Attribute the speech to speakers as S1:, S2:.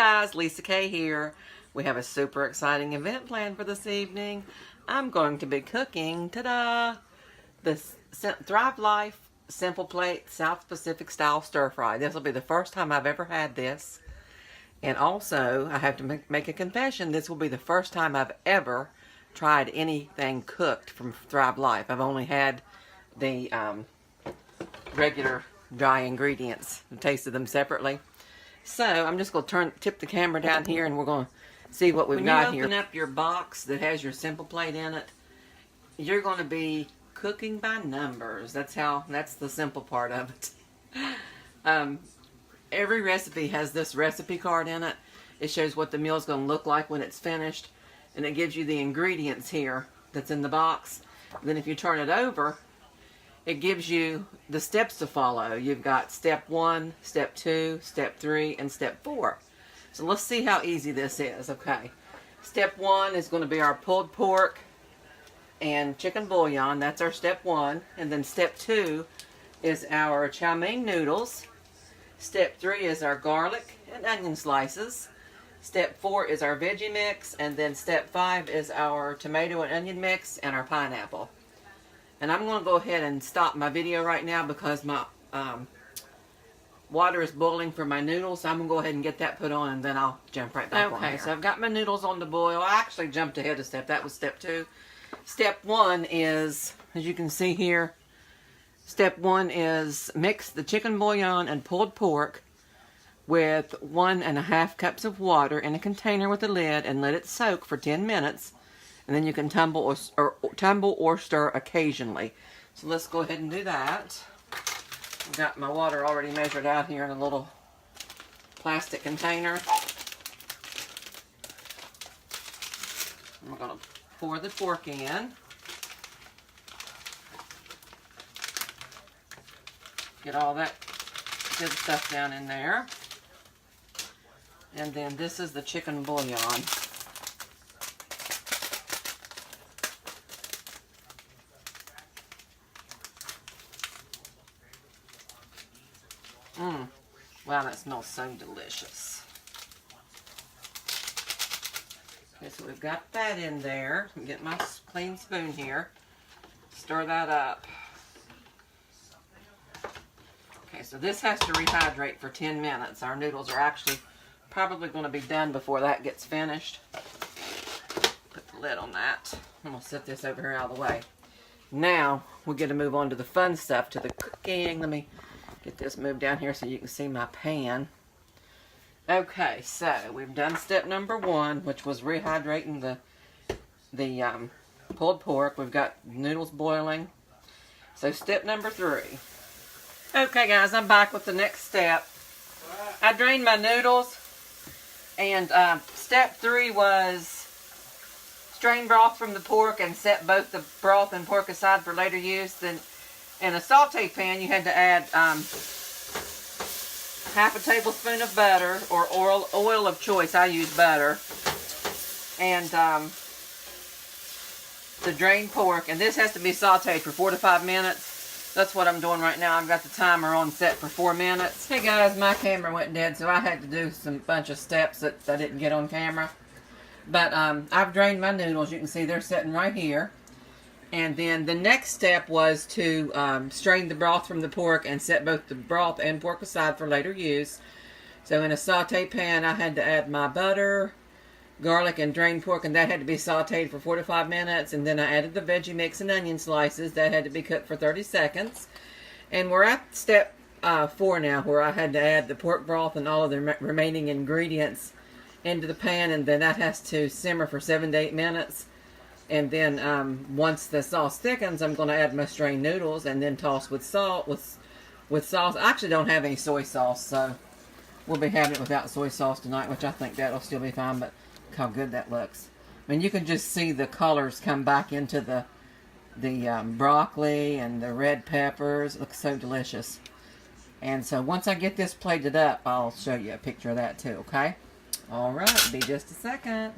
S1: guys, Lisa K here. We have a super exciting event planned for this evening. I'm going to be cooking, ta-da, the Thrive Life Simple Plate South Pacific Style Stir Fry. This will be the first time I've ever had this. And also, I have to make a confession, this will be the first time I've ever tried anything cooked from Thrive Life. I've only had the regular dry ingredients and tasted them separately. So I'm just going to tip the camera down here and we're going to see what we've got here. When you open up your box that has your Simple Plate in it, you're going to be cooking by numbers. That's the simple part of it. Every recipe has this recipe card in it. It shows what the meal is going to look like when it's finished, and it gives you the ingredients here that's in the box. Then if you turn it over, it gives you the steps to follow. You've got step 1, step 2, step 3, and step 4. So let's see how easy this is. Okay. Step 1 is going to be our pulled pork and chicken bouillon. That's our step 1. And then step 2 is our chow mein noodles. Step 3 is our garlic and onion slices. Step 4 is our veggie mix. And then step 5 is our tomato and onion mix and our pineapple. And I'm going to go ahead and stop my video right now because my water is boiling for my noodles. So I'm going to go ahead and get that put on and then I'll jump right back on here. Okay, so I've got my noodles on the boil. I actually jumped ahead a step. That was step 2. Step 1 is, as you can see here, step 1 is mix the chicken bouillon and pulled pork with 1.5 cups of water in a container with a lid and let it soak for 10 minutes. And then you can tumble or stir occasionally. So let's go ahead and do that. I've got my water already measured out here in a little plastic container. We're going to pour the pork in. Get all that good stuff down in there. And then this is the chicken bouillon. Wow, that smells so delicious. Okay, so we've got that in there. Get my clean spoon here. Stir that up. Okay, so this has to rehydrate for 10 minutes. Our noodles are actually probably going to be done before that gets finished. Put the lid on that. I'm going to set this over here out of the way. Now, we're going to move on to the fun stuff, to the cooking. Let me get this moved down here so you can see my pan. Okay, so we've done step number 1, which was rehydrating the pulled pork. We've got noodles boiling. So step number 3. Okay, guys, I'm back with the next step. I drained my noodles, and step 3 was strain broth from the pork and set both the broth and pork aside for later use. Then in a saute pan, you had to add half a tablespoon of butter, or oil of choice. I use butter. And the drained pork. And this has to be sauteed for 4 to 5 minutes. That's what I'm doing right now. I've got the timer on set for 4 minutes. Hey guys, my camera went dead, so I had to do some bunch of steps that I didn't get on camera. But I've drained my noodles. You can see they're sitting right here. And then the next step was to strain the broth from the pork and set both the broth and pork aside for later use. So in a saute pan, I had to add my butter, garlic, and drained pork, and that had to be sauteed for 4 to 5 minutes. And then I added the veggie mix and onion slices. That had to be cooked for 30 seconds. And we're at step 4 now, where I had to add the pork broth and all of the remaining ingredients into the pan, and then that has to simmer for 7 to 8 minutes. And then once the sauce thickens, I'm going to add my strained noodles and then toss with salt, with sauce. I actually don't have any soy sauce, so we'll be having it without soy sauce tonight, which I think that'll still be fine, but look how good that looks. I mean, you can just see the colors come back into the broccoli and the red peppers. It looks so delicious. And so once I get this plated up, I'll show you a picture of that too, okay? All right, be just a second.